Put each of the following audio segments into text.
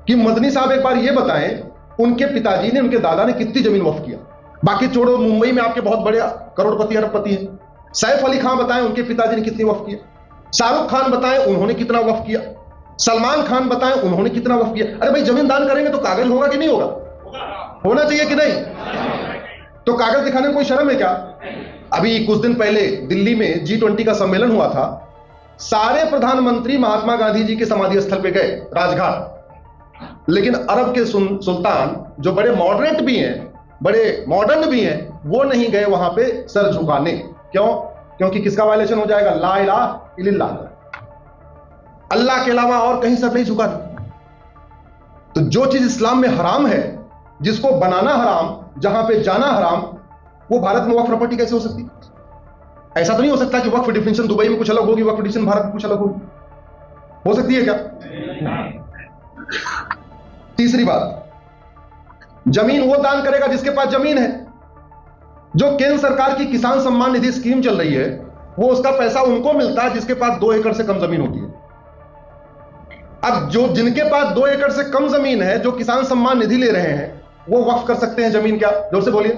कि मदनी साहब एक बार ये बताएं, उनके पिताजी ने, उनके दादा ने कितनी जमीन वक्फ किया? बाकी छोड़ो, मुंबई में आपके बहुत बड़े करोड़पति अरबपति हैं। सैफ अली खान बताएं, उनके पिताजी ने कितनी वक्फ किया? शाहरुख खान बताएं, उन्होंने कितना वक्फ किया? सलमान खान बताएं, उन्होंने कितना वक्फ किया? अरे भाई, जमीन दान करेंगे तो कागज होगा कि नहीं होगा? होना चाहिए कि नहीं? तो कागज दिखाने में कोई शर्म है क्या? अभी कुछ दिन पहले दिल्ली में G20 का सम्मेलन हुआ था। सारे प्रधानमंत्री महात्मा गांधी जी के समाधि स्थल पे गए, राजघाट। लेकिन अरब के सुल्तान, जो बड़े मॉडरेट भी हैं, बड़े मॉडर्न भी हैं, वो नहीं गए वहां पे सर झुकाने। क्यों? क्योंकि किसका वायलेशन हो जाएगा? ला इलाहा इल्लल्लाह, अल्लाह के अलावा और कहीं सर नहीं झुकाना। तो जो चीज इस्लाम में हराम है, जिसको बनाना हराम, जहां पे जाना हराम, वो भारत में वक्फ प्रॉपर्टी कैसे हो सकती? ऐसा तो नहीं हो सकता कि वक्फ डिफिनेशन दुबई में कुछ अलग होगी, वक्फ डिफिनेशन भारत में कुछ अलग होगी। हो सकती है क्या? तीसरी बात, जमीन वो दान करेगा जिसके पास जमीन है। जो केंद्र सरकार की किसान सम्मान निधि स्कीम चल रही है, वो उसका पैसा उनको मिलता है जिसके पास 2 एकड़ से कम जमीन होती है। अब जो जिनके पास 2 एकड़ से कम जमीन है, जो किसान सम्मान निधि ले रहे हैं, वो वक्फ कर सकते हैं जमीन? क्या? जोर से बोलिए।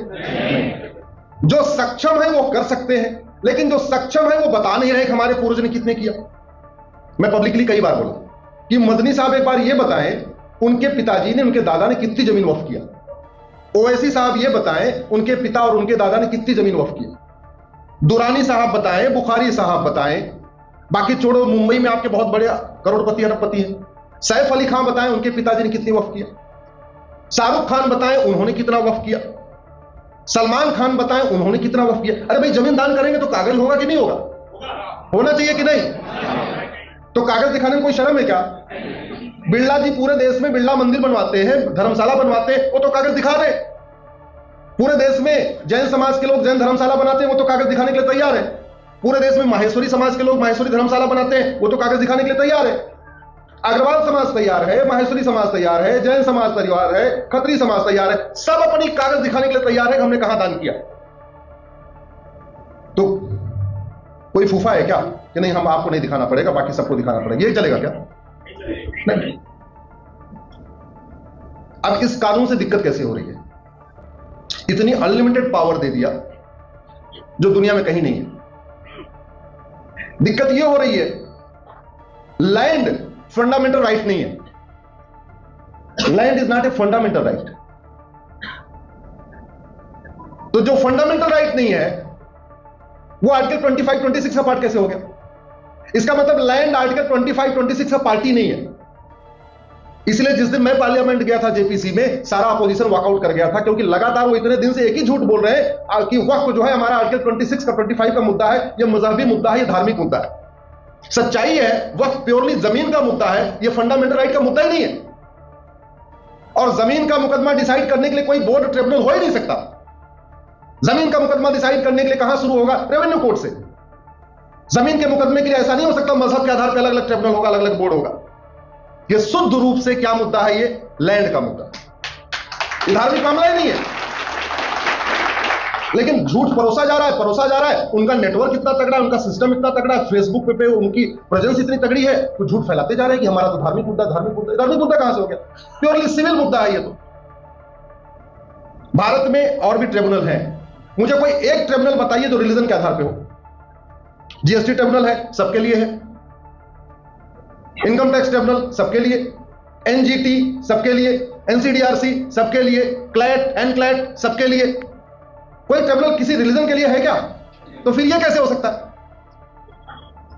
जो सक्षम है वो कर सकते हैं, लेकिन जो सक्षम है वो बता नहीं रहे कि हमारे पूर्वज ने कितने किया। मैं पब्लिकली कई बार बोला कि मदनी साहब एक बार ये बताएं, उनके पिताजी ने, उनके दादा ने कितनी जमीन वक्फ किया? ओवैसी साहब ये बताएं, उनके पिता और उनके दादा ने कितनी जमीन वक्फ की? दुरानी साहब बताएं, बुखारी साहब बताएं। बाकी छोड़ो, मुंबई में आपके बहुत बड़े करोड़पति अरबपति हैं। सैफ अली खान बताएं, उनके पिताजी ने कितनी वक्फ किया? शाहरुख खान बताएं, उन्होंने कितना वक्फ किया? सलमान खान बताएं, उन्होंने कितना वक्फ किया? अरे भाई, जमीन दान करेंगे तो कागज होगा कि नहीं होगा? होना चाहिए कि नहीं? तो कागज दिखाने में कोई शर्म है क्या? बिरला जी पूरे देश में बिरला मंदिर बनवाते हैं, धर्मशाला बनवाते हैं, वो तो कागज दिखा रहे। पूरे देश में जैन समाज के लोग जैन धर्मशाला बनाते हैं, वो तो कागज दिखाने के लिए तैयार है। पूरे देश में माहेश्वरी समाज के लोग माहेश्वरी धर्मशाला बनाते हैं, वो तो कागज दिखाने के लिए तैयार है। अग्रवाल समाज तैयार है, माहेश्वरी समाज तैयार है, जैन समाज तैयार है, खत्री समाज तैयार है, सब अपनी कागज दिखाने के लिए तैयार है कि हमने कहां दान किया। तो कोई फूफा है क्या कि नहीं, हम आपको नहीं दिखाना पड़ेगा, बाकी सबको दिखाना पड़ेगा? ये चलेगा क्या? नहीं। अब इस कानून से दिक्कत कैसे हो रही है? इतनी अनलिमिटेड पावर दे दिया जो दुनिया में कहीं नहीं है। दिक्कत यह हो रही है, लैंड फंडामेंटल राइट नहीं है। Land is not a fundamental right. तो जो फंडामेंटल राइट नहीं है, वो आर्टिकल 25-26 का पार्ट कैसे हो गया? इसका मतलब लैंड आर्टिकल 25-26 का पार्टी नहीं है। इसलिए जिस दिन मैं पार्लियामेंट गया था जेपीसी में, सारा अपोजिशन वॉकआउट कर गया था, क्योंकि लगातार वो इतने दिन से एक ही झूठ बोल रहे हैं कि वक्फ जो है हमारा आर्टिकल 26 का 25 का मुद्दा है, ये मजहबी मुद्दा है, ये धार्मिक मुद्दा है। सच्चाई है, वक्फ प्योरली जमीन का मुद्दा है, ये फंडामेंटल राइट का मुद्दा ही नहीं है। और जमीन का मुकदमा डिसाइड करने के लिए कोई बोर्ड ट्रिब्यूनल हो ही नहीं सकता। जमीन का मुकदमा डिसाइड करने के लिए कहां शुरू होगा? रेवेन्यू कोर्ट से। जमीन के मुकदमे के लिए ऐसा नहीं हो सकता मजहब के आधार पर अलग अलग ट्रिब्यूनल होगा, अलग अलग बोर्ड होगा। यह शुद्ध रूप से क्या मुद्दा है? ये लैंड का मुद्दा, धार्मिक मामला ही नहीं है। लेकिन झूठ परोसा जा रहा है, परोसा जा रहा है। उनका नेटवर्क इतना तगड़ा है, उनका सिस्टम इतना तगड़ा है, फेसबुक पे उनकी प्रेजेंस इतनी तगड़ी है, तो झूठ फैलाते जा रहे हैं कि हमारा तो धार्मिक मुद्दा, धार्मिक मुद्दा। धार्मिक मुद्दा कहां से हो गया? प्योरली सिविल मुद्दा है ये तो। भारत में और भी ट्रिब्यूनल है, मुझे कोई एक ट्रिब्यूनल बताइए जो रिलीजन के आधार पर हो। जीएसटी ट्रिब्यूनल है, सबके लिए है। इनकम टैक्स ट्रिब्यूनल सबके लिए, एनजीटी सबके लिए, एनसीडीआरसी सबके लिए, क्लैट एनक्लैट सबके लिए। कोई ट्रिब्यूनल किसी रिलीजन के लिए है क्या? तो फिर यह कैसे हो सकता है?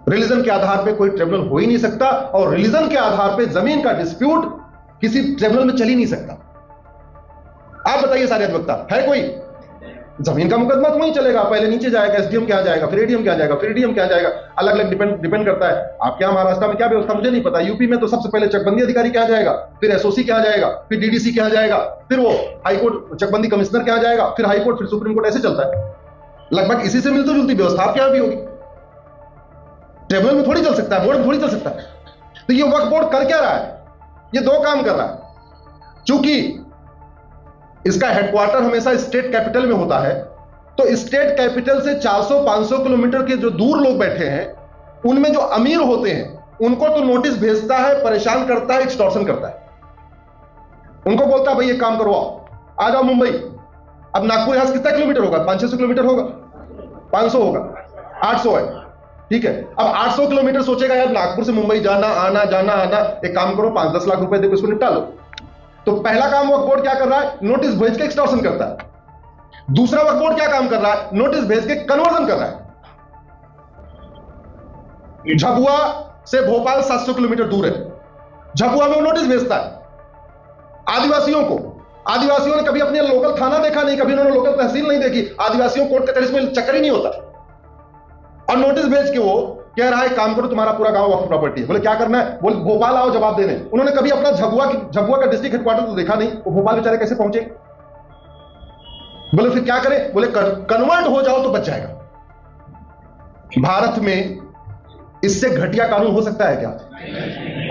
रिलीजन के आधार पे कोई ट्रिब्यूनल हो ही नहीं सकता, और रिलीजन के आधार पे जमीन का डिस्प्यूट किसी ट्रिब्यूनल में चल ही नहीं सकता। आप बताइए सारे अधिवक्ता, है कोई? जमीन का मुकदमा तो वहीं चलेगा, पहले नीचे जाएगा, एसडीएम क्या जाएगा, फिर एडीएम क्या जाएगा, फिर डीएम क्या जाएगा, अलग अलग डिपेंड करता है। आपके यहां महाराष्ट्र में क्या व्यवस्था मुझे नहीं पता। यूपी में तो सबसे पहले चकबंदी अधिकारी क्या जाएगा, फिर एसओसी क्या जाएगा, फिर डीडीसी क्या जाएगा, फिर वो हाईकोर्ट चकबंदी कमिश्नर क्या जाएगा, फिर हाईकोर्ट, फिर सुप्रीम कोर्ट, ऐसे चलता है। लगभग इसी से मिलती जुलती व्यवस्था आपके यहां भी होगी। ट्रिब्यूनल में थोड़ी चल सकता है, बोर्ड में थोड़ी चल सकता है। तो ये वक्फ बोर्ड कर क्या रहा है? ये दो काम कर रहा है। चूंकि इसका हेडक्वार्टर हमेशा स्टेट कैपिटल में होता है, तो स्टेट कैपिटल से 400-500 किलोमीटर के जो दूर लोग बैठे हैं, उनमें जो अमीर होते हैं, उनको तो नोटिस भेजता है, परेशान करता है, एक्सटॉर्शन करता है। उनको बोलता है भाई एक काम करो, आ जाओ मुंबई। अब नागपुर यहां से कितना किलोमीटर होगा? 500-600 किलोमीटर होगा, 500 होगा, 800 है, ठीक है। अब 800 किलोमीटर सोचेगा यार नागपुर से मुंबई जाना आना जाना आना, एक काम करो 5-10 लाख रुपए दे इसको निपटा लो। तो पहला काम वक्फ बोर्ड क्या कर रहा है? नोटिस भेज के एक्सटॉर्शन करता है। दूसरा वक्फ बोर्ड क्या काम कर रहा है? नोटिस भेज के कन्वर्जन कर रहा है। झाबुआ से भोपाल 700 किलोमीटर दूर है, झाबुआ में वो नोटिस भेजता है आदिवासियों को। आदिवासियों ने कभी अपने लोकल थाना देखा नहीं, कभी उन्होंने लोकल तहसील नहीं देखी, आदिवासियों कोर्ट कचहरी में चक्कर ही नहीं होता। और नोटिस भेज के वो कह रहा है काम करो तुम्हारा पूरा गांव वक्फ प्रॉपर्टी है। बोले क्या करना है? बोले भोपाल आओ जवाब देने। उन्होंने कभी अपना झाबुआ का डिस्ट्रिक्ट हेडक्वार्टर तो देखा नहीं, वो भोपाल बेचारे कैसे पहुंचे? बोले फिर क्या करें? बोले कन्वर्ट हो जाओ तो बच जाएगा। भारत में इससे घटिया कानून हो सकता है क्या?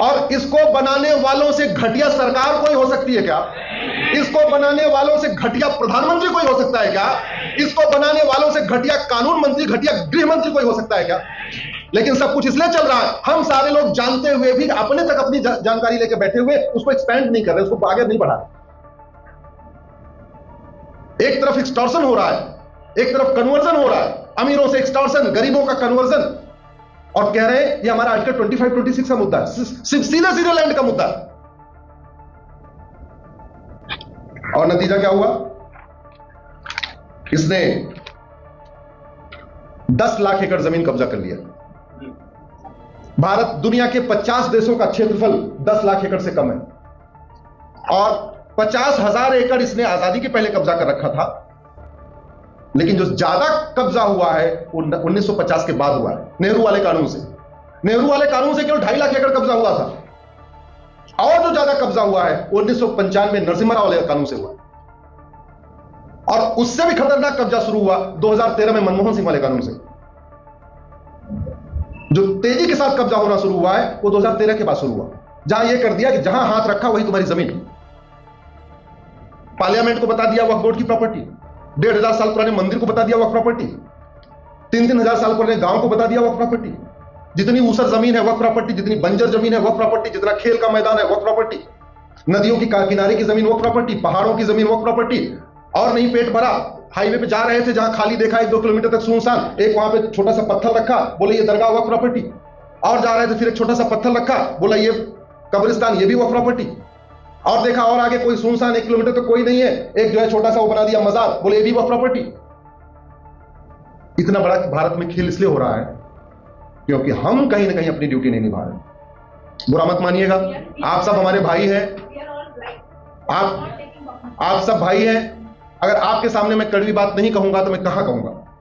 और इसको बनाने वालों से घटिया सरकार कोई हो सकती है क्या? इसको बनाने वालों से घटिया प्रधानमंत्री कोई हो सकता है क्या? इसको बनाने वालों से घटिया कानून मंत्री, घटिया गृह मंत्री कोई हो सकता है क्या? लेकिन सब कुछ इसलिए चल रहा है, हम सारे लोग जानते हुए भी अपने तक अपनी जानकारी लेकर बैठे हुए उसको एक्सपेंड नहीं कर रहे, उसको आगे नहीं बढ़ा रहे। एक तरफ एक्सटॉर्शन हो रहा है, एक तरफ कन्वर्जन हो रहा है, अमीरों से एक्सटॉर्शन, गरीबों का कन्वर्जन, और कह रहे हैं ये हमारा आर्टिकल 25-26 का मुद्दा है, सीधे सीधे लैंड का मुद्दा है। और नतीजा क्या हुआ? इसने 10 लाख एकड़ जमीन कब्जा कर लिया। भारत दुनिया के 50 देशों का क्षेत्रफल 10 लाख एकड़ से कम है, और 50,000 एकड़ इसने आजादी के पहले कब्जा कर रखा था। लेकिन जो ज्यादा कब्जा हुआ है वो 1950 के बाद हुआ है, नेहरू वाले कानून से। नेहरू वाले कानून से केवल 2.5 लाख एकड़ कब्जा हुआ था, और जो ज्यादा कब्जा हुआ है 1995 नरसिम्हा राव वाले कानून से हुआ। और उससे भी खतरनाक कब्जा शुरू हुआ 2013 में मनमोहन सिंह वाले कानून से। जो तेजी के साथ कब्जा होना शुरू हुआ है वो 2013 के बाद शुरू हुआ, जहां यह कर दिया कि जहां हाथ रखा वही तुम्हारी जमीन। पार्लियामेंट को बता दिया वक्फ बोर्ड की प्रॉपर्टी, 1,500 साल पुराने मंदिर को बता दिया वक्फ प्रॉपर्टी, 3-3 हजार साल पुराने गांव को बता दिया वक्फ प्रॉपर्टी, जितनी ऊसर जमीन है वक्फ प्रॉपर्टी, जितनी बंजर जमीन है वक्फ प्रॉपर्टी, जितना खेल का मैदान है वक्फ प्रॉपर्टी, नदियों की किनारे की जमीन वक्फ प्रॉपर्टी, पहाड़ों की जमीन वक्फ प्रॉपर्टी। और नहीं पेट भरा, हाईवे पे जा रहे थे जहां खाली देखा 1-2 किलोमीटर तक सुनसान, एक वहां पे छोटा सा पत्थर रखा, बोले ये दरगाह वक्फ प्रॉपर्टी। और जा रहे थे फिर एक छोटा सा पत्थर रखा, बोला ये कब्रिस्तान, ये भी वक्फ प्रॉपर्टी। और देखा और आगे कोई सुनसान 1 किलोमीटर तो कोई नहीं है, एक जो है छोटा सा वो बना दिया मजार, बोले ये भी वक्फ प्रॉपर्टी। इतना बड़ा भारत में खेल इसलिए हो रहा है क्योंकि हम कहीं ना कहीं अपनी ड्यूटी नहीं निभा रहे। बुरा मत मानिएगा, आप सब हमारे भाई हैं, आप सब भाई हैं। अगर आपके सामने मैं कड़वी बात नहीं कहूंगा तो मैं कहां कहूंगा?